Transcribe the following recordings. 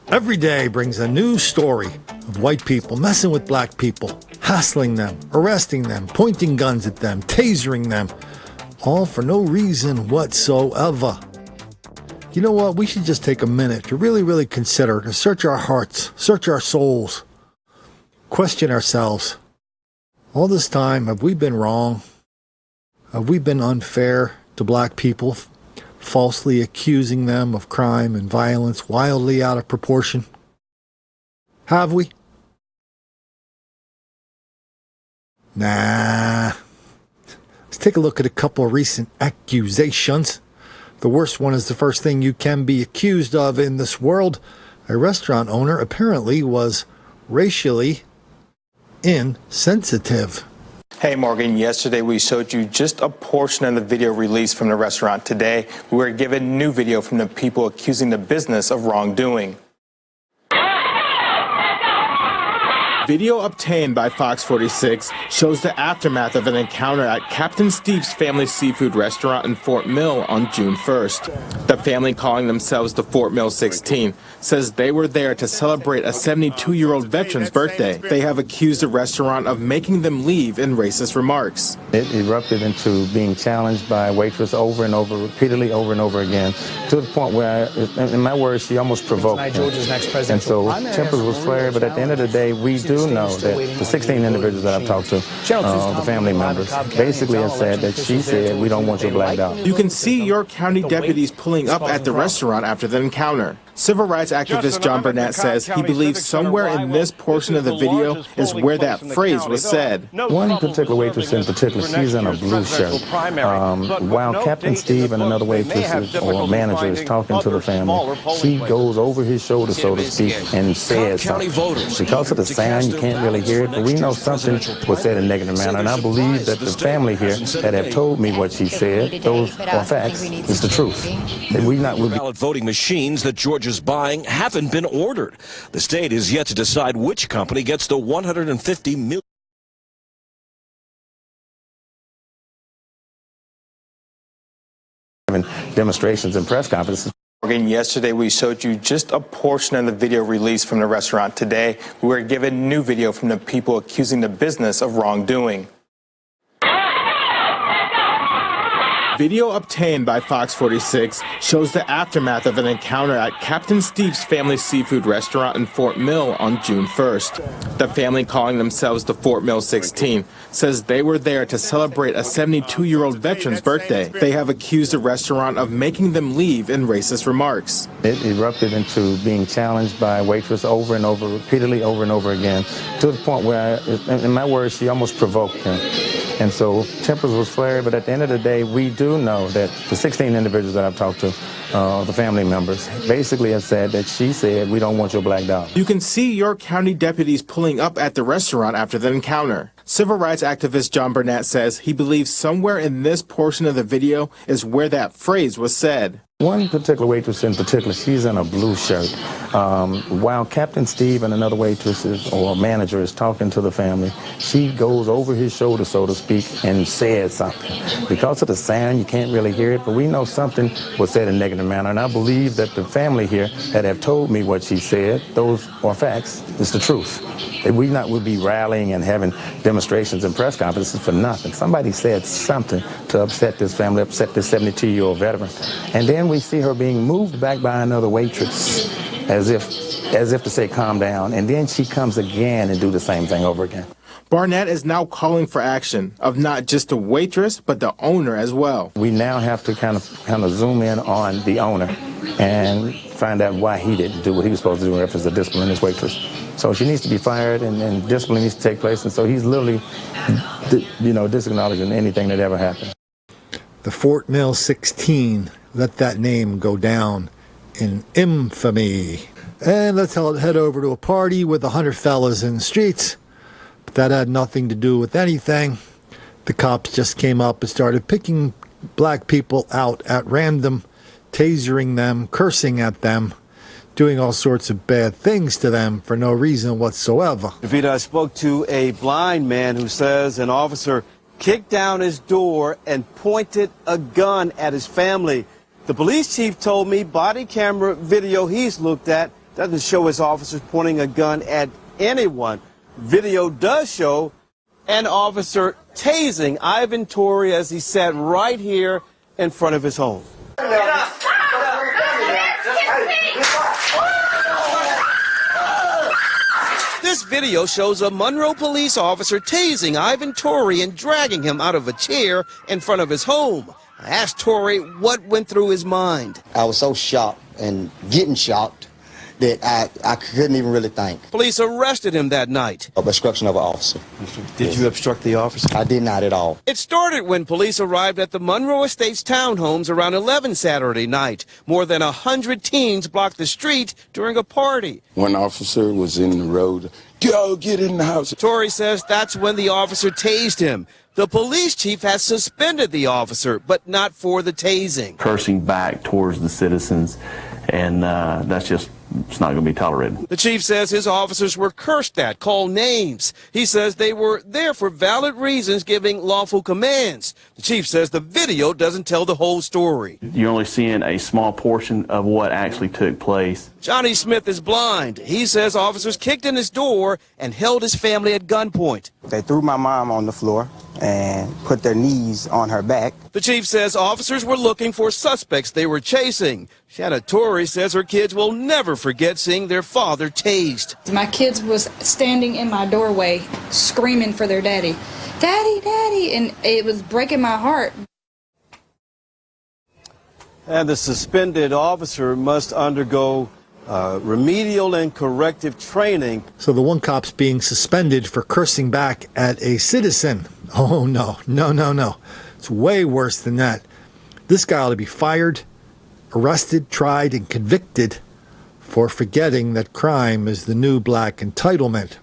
Every day brings a new story of white people messing with black people, hassling them, arresting them, pointing guns at them, tasering them, all for no reason whatsoever. You know what? We should just take a minute to really consider, to search our hearts, search our souls, question ourselves. All this time, have we been wrong? Have we been unfair to black people, falsely accusing them of crime and violence wildly out of proportion? Have we? Nah. Let's take a look at a couple of recent accusations. The worst one is the first thing you can be accused of in this world. A restaurant owner apparently was racially insensitive. Hey Morgan, yesterday we showed you just a portion of the video released from the restaurant. Today, we were given new video from the people accusing the business of wrongdoing. Video obtained by Fox 46 shows the aftermath of an encounter at Captain Steve's Family Seafood Restaurant in Fort Mill on June 1st. The family, calling themselves the Fort Mill 16, says they were there to celebrate a 72-year-old veteran's birthday. They have accused the restaurant of making them leave in racist remarks. It erupted into being challenged by a waitress over and over, repeatedly over and over again, to the point where, in my words, she almost provoked him. And so tempers was flared, but at the end of the day, we do know that the 16 individuals that I've talked to, the family members, basically have said that she said, we don't want your black dog. You can see York County deputies pulling up at the restaurant after the encounter. Civil rights activist John Burnett says he believes somewhere in this portion of the video is where that phrase was said. One particular waitress in particular, she's in a blue shirt. While Captain Steve and another waitress or manager is talking to the family, she goes over his shoulder, so to speak, and says something. Because of the sound, you can't really hear it, but we know something was said in a negative manner, and I believe that the family here that have told me what she said, those are facts, it's the truth. Ballot voting machines that Georgia's buying haven't been ordered. The state is yet to decide which company gets the $150 million. Demonstrations and press conferences. Again, yesterday we showed you just a portion of the video released from the restaurant. Today, we were given new video from the people accusing the business of wrongdoing. Video obtained by Fox 46 shows the aftermath of an encounter at Captain Steve's Family Seafood Restaurant in Fort Mill on June 1st. The family, calling themselves the Fort Mill 16, says they were there to celebrate a 72-year-old veteran's birthday. They have accused the restaurant of making them leave in racist remarks. It erupted into being challenged by a waitress over and over, repeatedly over and over again, to the point where, in my words, she almost provoked him. And so tempers was flared, but at the end of the day, we do know that the 16 individuals that I've talked to, the family members, basically have said that she said, we don't want your black dog. You can see York County deputies pulling up at the restaurant after the encounter. Civil rights activist John Burnett says he believes somewhere in this portion of the video is where that phrase was said. One particular waitress in particular, she's in a blue shirt. While Captain Steve and another waitress or manager is talking to the family, she goes over his shoulder, so to speak, and says something. Because of the sound, you can't really hear it, but we know something was said in a negative manner, and I believe that the family here that have told me what she said, those are facts, it's the truth. We would be rallying and having demonstrations and press conferences for nothing. Somebody said something to upset this family, upset this 72-year-old veteran. And then we see her being moved back by another waitress as if to say calm down, and then she comes again and do the same thing over again. Barnett is now calling for action of not just the waitress, but the owner as well. We now have to kind of zoom in on the owner and find out why he didn't do what he was supposed to do in reference to discipline his waitress. So she needs to be fired, and discipline needs to take place, and so he's literally, disacknowledging anything that ever happened. The Fort Mill 16, let that name go down in infamy. And let's head over to a party with 100 fellas in the streets. But that had nothing to do with anything. The cops just came up and started picking black people out at random, tasering them, cursing at them, doing all sorts of bad things to them for no reason whatsoever. Davida, I spoke to a blind man who says an officer kicked down his door and pointed a gun at his family. The police chief told me body camera video he's looked at doesn't show his officers pointing a gun at anyone. Video does show an officer tasing Ivan Tory as he sat right here in front of his home. This video shows a Monroe police officer tasing Ivan Tory and dragging him out of a chair in front of his home. I asked Tory what went through his mind. I was so shocked and getting shocked that I couldn't even really think. Police arrested him that night. Obstruction of an officer. Did you obstruct the officer? I did not at all. It started when police arrived at the Monroe Estates townhomes around 11 Saturday night. More than 100 teens blocked the street during a party. One officer was in the road. Go get in the house. Tory says that's when the officer tased him. The police chief has suspended the officer, but not for the tasing. Cursing back towards the citizens, and it's not going to be tolerated. The chief says his officers were cursed at, called names. He says they were there for valid reasons, giving lawful commands. The chief says the video doesn't tell the whole story. You're only seeing a small portion of what actually took place. Johnny Smith is blind. He says officers kicked in his door and held his family at gunpoint. They threw my mom on the floor and put their knees on her back. The chief says officers were looking for suspects they were chasing. Shanna Tory says her kids will never forget seeing their father tased. My kids was standing in my doorway screaming for their daddy. Daddy, daddy, and it was breaking my heart. And the suspended officer must undergo remedial and corrective training. So the one cop's being suspended for cursing back at a citizen. Oh, no. It's way worse than that. This guy ought to be fired, arrested, tried, and convicted for forgetting that crime is the new black entitlement.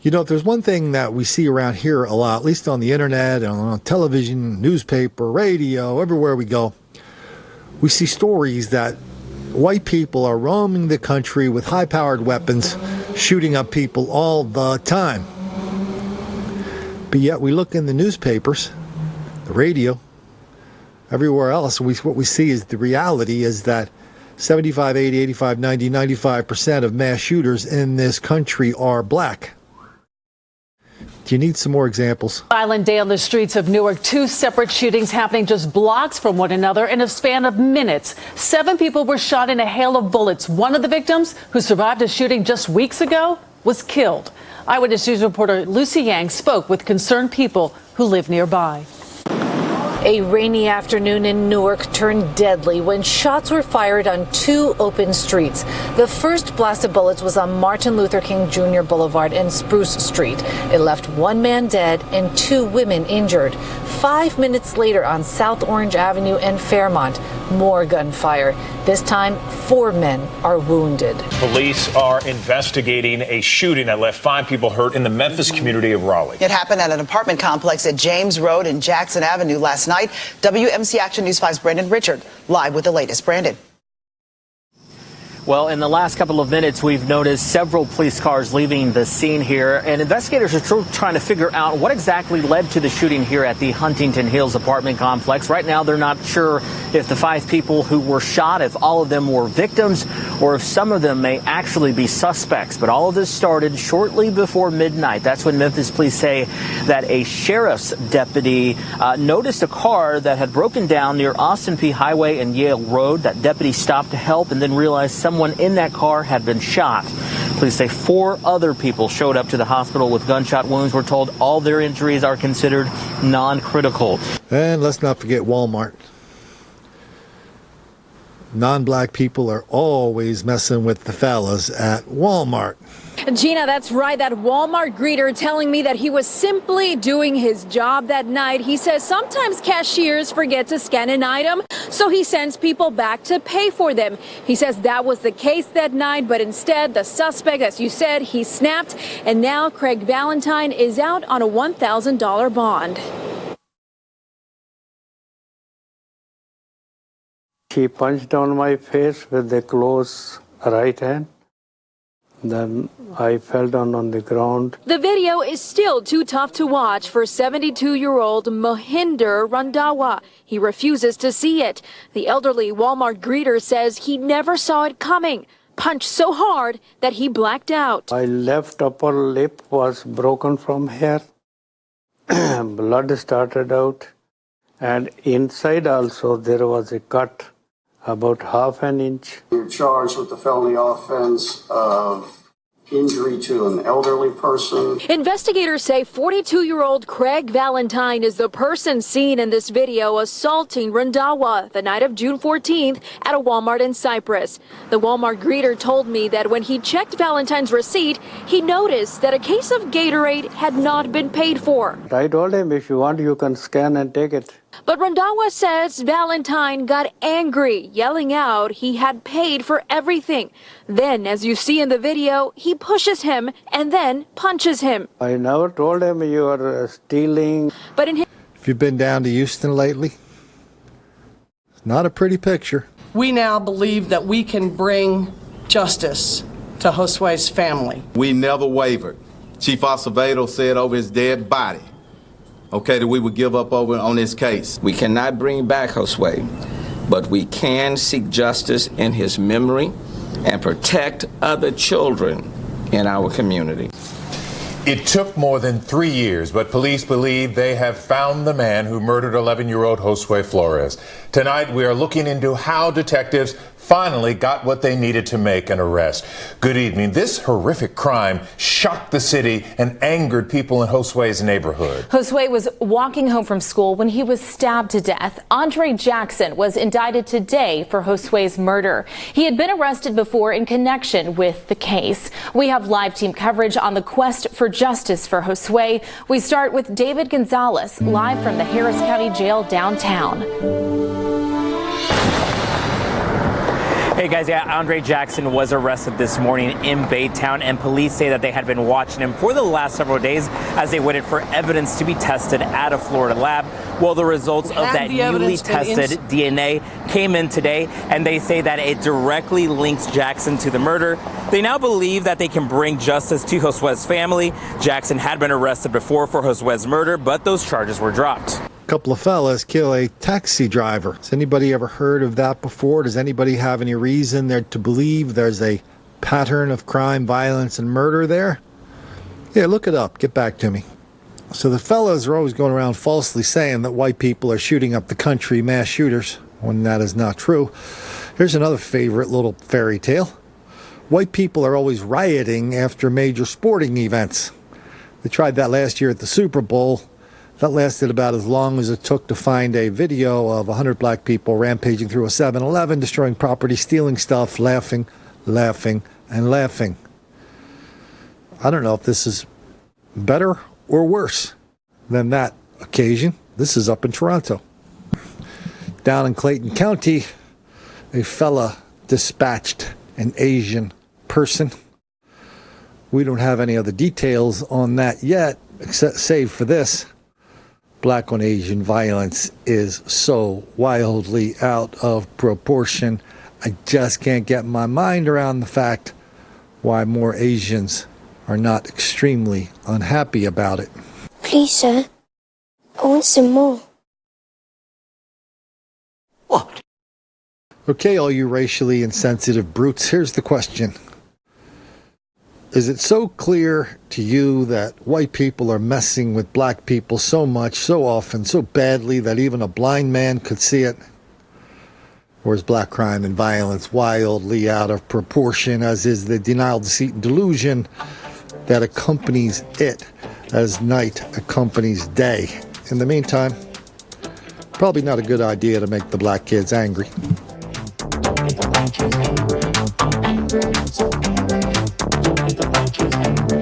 You know, if there's one thing that we see around here a lot, at least on the internet, and on television, newspaper, radio, everywhere we go, we see stories that white people are roaming the country with high-powered weapons, shooting up people all the time. But yet we look in the newspapers, the radio, everywhere else, what we see is the reality is that 75, 80, 85, 90, 95% of mass shooters in this country are black. Do you need some more examples? Violent day on the streets of Newark. 2 separate shootings happening just blocks from one another in a span of minutes. 7 people were shot in a hail of bullets. One of the victims, who survived a shooting just weeks ago, was killed. Eyewitness News reporter Lucy Yang spoke with concerned people who live nearby. A rainy afternoon in Newark turned deadly when shots were fired on 2 open streets. The first blast of bullets was on Martin Luther King Jr. Boulevard and Spruce Street. It left 1 man dead and 2 women injured. 5 minutes later on South Orange Avenue and Fairmont, more gunfire. This time, 4 men are wounded. Police are investigating a shooting that left 5 people hurt in the Memphis community of Raleigh. It happened at an apartment complex at James Road and Jackson Avenue last night. WMC Action News 5's Brandon Richard live with the latest. Brandon. Well, in the last couple of minutes, we've noticed several police cars leaving the scene here, and investigators are still trying to figure out what exactly led to the shooting here at the Huntington Hills apartment complex. Right now, they're not sure if the 5 people who were shot, if all of them were victims, or if some of them may actually be suspects. But all of this started shortly before midnight. That's when Memphis police say that a sheriff's deputy noticed a car that had broken down near Austin P. Highway and Yale Road. That deputy stopped to help and then realized someone in that car had been shot. Police say 4 other people showed up to the hospital with gunshot wounds. We're told all their injuries are considered non-critical. And let's not forget Walmart. Non-black people are always messing with the fellas at Walmart. Gina, that's right. That Walmart greeter telling me that he was simply doing his job that night. He says sometimes cashiers forget to scan an item, so he sends people back to pay for them. He says that was the case that night, but instead the suspect, as you said, he snapped, and now Craig Valentine is out on a $1,000 bond. He punched on my face with the closed right hand. Then I fell down on the ground. The video is still too tough to watch for 72-year-old Mohinder Randhawa. He refuses to see it. The elderly Walmart greeter says he never saw it coming. Punched so hard that he blacked out. My left upper lip was broken from here. Blood started out. And inside also there was a cut about half an inch. You're charged with the felony offense of injury to an elderly person. Investigators say 42-year-old Craig Valentine is the person seen in this video assaulting Randhawa the night of June 14th at a Walmart in Cypress. The Walmart greeter told me that when he checked Valentine's receipt, he noticed that a case of Gatorade had not been paid for. I told him, if you want, you can scan and take it. But Randhawa says Valentine got angry, yelling out he had paid for everything. Then, as you see in the video, he pushes him and then punches him. I never told him you are stealing. But in his... If you've been down to Houston lately, it's not a pretty picture. We now believe that we can bring justice to Josue's family. We never wavered. Chief Acevedo said over his dead body, that we would give up over on this case. We cannot bring back Josue, but we can seek justice in his memory and protect other children in our community. It took more than 3 years, but police believe they have found the man who murdered 11-year-old Josue Flores. Tonight, we are looking into how detectives finally got what they needed to make an arrest. Good evening. This horrific crime shocked the city and angered people in Josue's neighborhood. Josue was walking home from school when he was stabbed to death. Andre Jackson was indicted today for Josue's murder. He had been arrested before in connection with the case. We have live team coverage on the quest for justice for Josue. We start with David Gonzalez, live from the Harris County Jail downtown. Hey guys, Andre Jackson was arrested this morning in Baytown, and police say that they had been watching him for the last several days as they waited for evidence to be tested at a Florida lab. Well, the results of that newly tested DNA came in today, and they say that it directly links Jackson to the murder. They now believe that they can bring justice to Josue's family. Jackson had been arrested before for Josue's murder, but those charges were dropped. Couple of fellas kill a taxi driver. Has anybody ever heard of that before? Does anybody have any reason there to believe there's a pattern of crime, violence, and murder there? Yeah, look it up. Get back to me. So the fellas are always going around falsely saying that white people are shooting up the country, mass shooters, when that is not true. Here's another favorite little fairy tale. White people are always rioting after major sporting events. They tried that last year at the Super Bowl. That lasted about as long as it took to find a video of 100 black people rampaging through a 7-Eleven, destroying property, stealing stuff, laughing, and laughing. I don't know if this is better or worse than that occasion. This is up in Toronto. Down in Clayton County, a fella dispatched an Asian person. We don't have any other details on that yet, except save for this. Black on Asian violence is so wildly out of proportion. I just can't get my mind around the fact why more Asians are not extremely unhappy about it. Please, sir. I want some more. What? Okay, all you racially insensitive brutes, here's the question. Is it so clear to you that white people are messing with black people so much, so often, so badly that even a blind man could see it? Or is black crime and violence wildly out of proportion, as is the denial, deceit, and delusion that accompanies it as night accompanies day? In the meantime, probably not a good idea to make the black kids angry. The